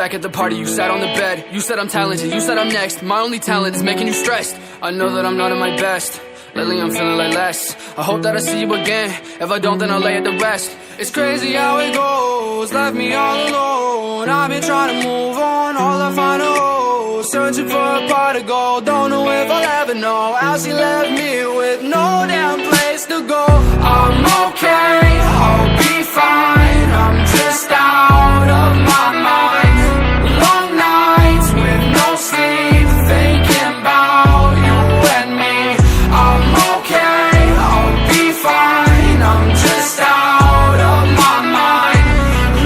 back at the party, you sat on the bed. You said I'm talented, you said I'm next. My only talent is making you stressed. I know that I'm not at my best. Lately I'm feeling like less. I hope that I see you again. If I don't, then I'll lay it to rest. It's crazy how it goes, left me all alone. I've been trying to move on, all I find are holes. Searching for a pot of gold, don't know if I'll ever know how she left me with no damn place to go. I'm okay, I'll be fine. I'm just out of my mind. Long nights with no sleep, thinking about you and me. I'm okay, I'll be fine. I'm just out of my mind.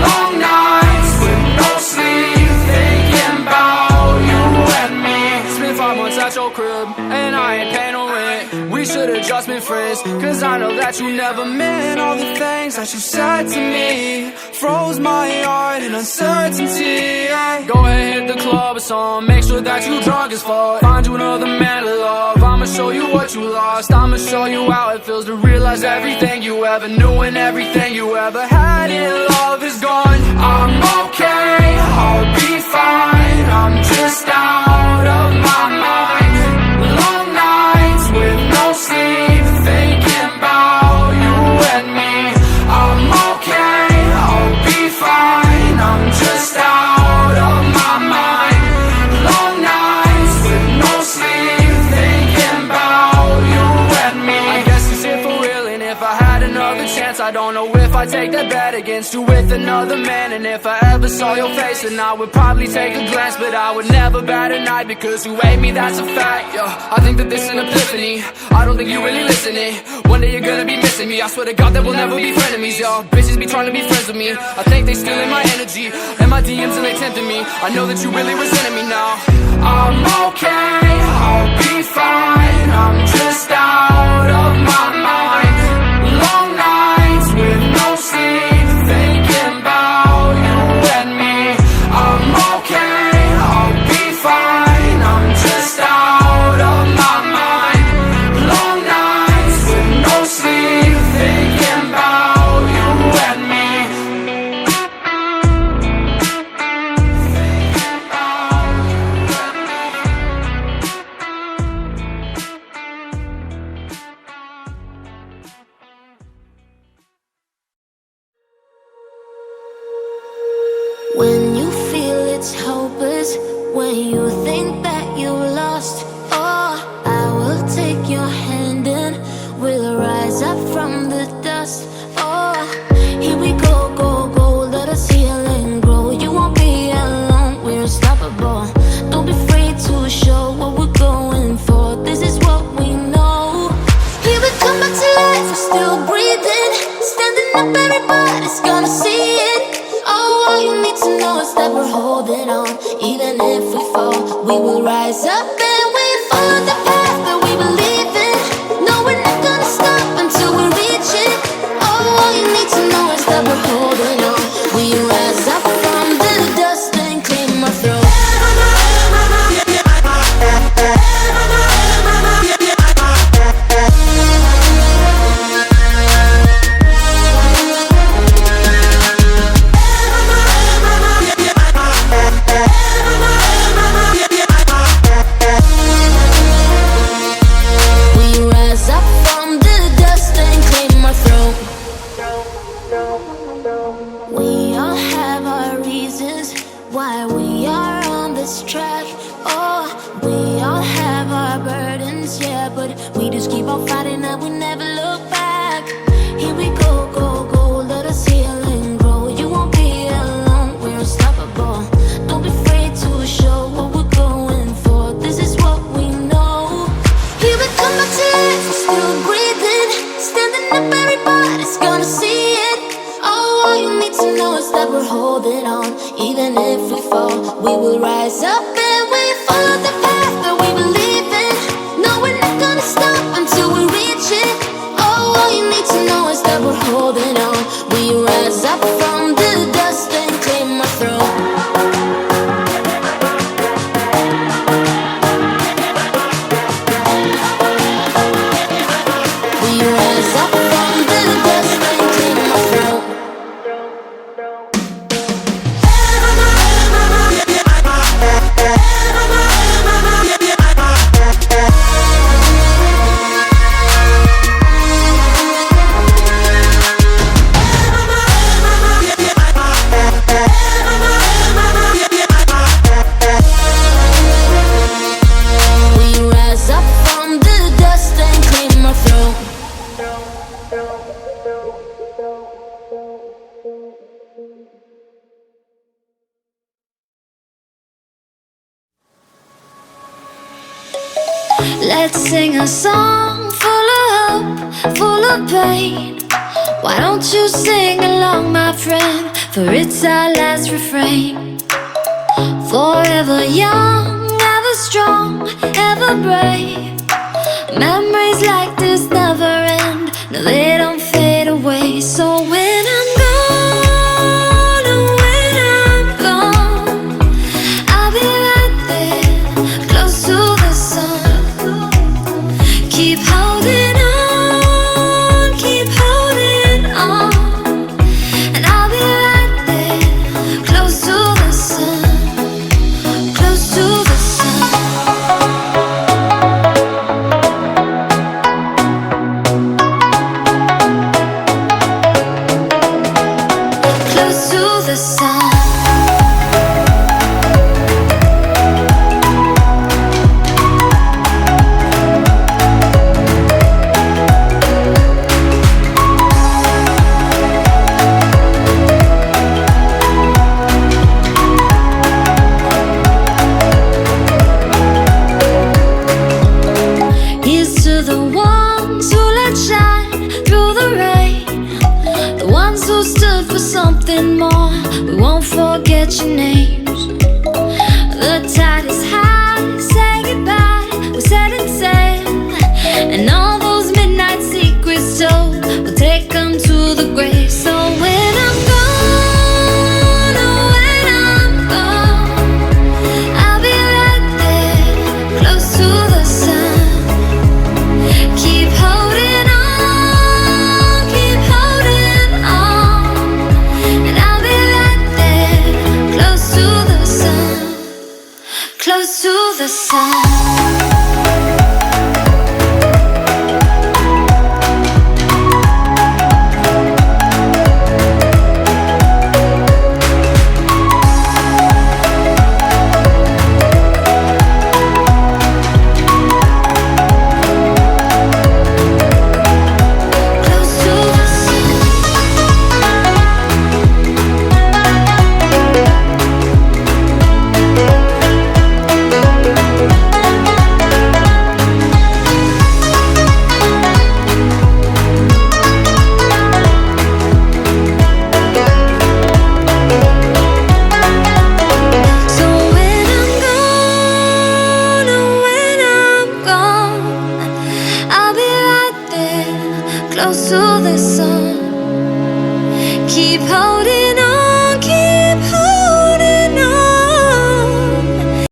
Long nights with no sleep, thinking about you and me. Spent 5 months at your crib, and I ain't paying no rent. We should've just been friends, cause I know that you never meant all the things that you said to me. Froze my heart in uncertainty. Go ahead, hit the club or something, make sure that you drunk as fuck. Find you another man to love, I'ma show you what you lost. I'ma show you how it feels to realize everything you ever knew and everything you ever had in love is gone. I'm okay, I'll be fine. I'm just out of my mind. Long nights with no sleep, thinking about you and me. I'm okay, I'll be fine. I'm just out of my mind. Long nights with no sleep, thinking about you and me. I guess it's here for real, and if I had another chance, I don't know if I'd take that bet against you with another man. And if I ever saw your face, then I would probably take a glance, but I would never bat an eye, because you hate me, that's a fact. Yo, I think that this is an epiphany. I don't think you really listening. One day you're gonna be missing me. I swear to God that we'll never be frenemies, yo. Bitches be trying to be friends with me. I think they stealing my energy and my DMs, and they tempting me. I know that you really resenting me now. I'm okay, I'll be fine. I'm just out of my mind. Long nights with no sleep, thinking about you and me. I'm okay, I'll be fine. I'm just out of my mind. Long nights with no sleep, thinking about you and me. When you feel it's hopeless, when you think that you lost, oh, I will take your hand and we'll rise up from the dust. Oh, here we go, go, go, let us heal and grow. You won't be alone, we're unstoppable. Don't be afraid to show what we're going for. This is what we know. Here we come back to life, we're still breathing. Standing up, everybody's gonna see it. Oh, all you need to know is that we're holding on. Even if we fall, we will rise up and we follow the path that we believe in. No, we're not gonna stop until we reach it. Oh, all you need to know is that we're holding on. We rise up from the dust and claim our throne. We all have our reasons why we are on this track. Oh, we all have our burdens, yeah, but we just keep on fighting and we never look back. Here we go, go, go, let us heal and grow. You won't be alone, we're unstoppable. Don't be afraid to show what we're going for. This is what we know. Here we come back to life, we're still breathing. Standing up, everybody's gonna see it. Oh, all you need to know is that we're holding on. Even if we fall, we will rise up and we follow the path that we believe in. No, we're not gonna stop until we reach it. Oh, all you need to know is that we're holding on. We rise up from the dust and claim our throne. We rise up from the dust and claim our throne. Let's sing a song full of hope, full of pain. Why don't you sing along, my friend? For it's our last refrain. Forever young, ever strong, ever brave. Memories like this never end. No, they don't fade away. So when I'm gone, oh, when I'm gone, I'll be right there, close to the sun. Keep holding on, keep holding on, and I'll be right there, close to the sun, close to the sun. Close to the sun. Here's to the ones who let shine through the rain, the ones who stood for something more. We won't forget your names. The tide is high, say goodbye, we're setting sail, and all those midnight secrets told, we'll take them to the grave. So when I'm gone, oh, when I'm gone, I'll be right there, close to the sun. Keep holding on, keep holding on, and I'll be right there, close to the sun, close to the sun. Close to the sun. So when I'm gone, oh, when I'm gone, I'll be right there, close to the sun. Keep holding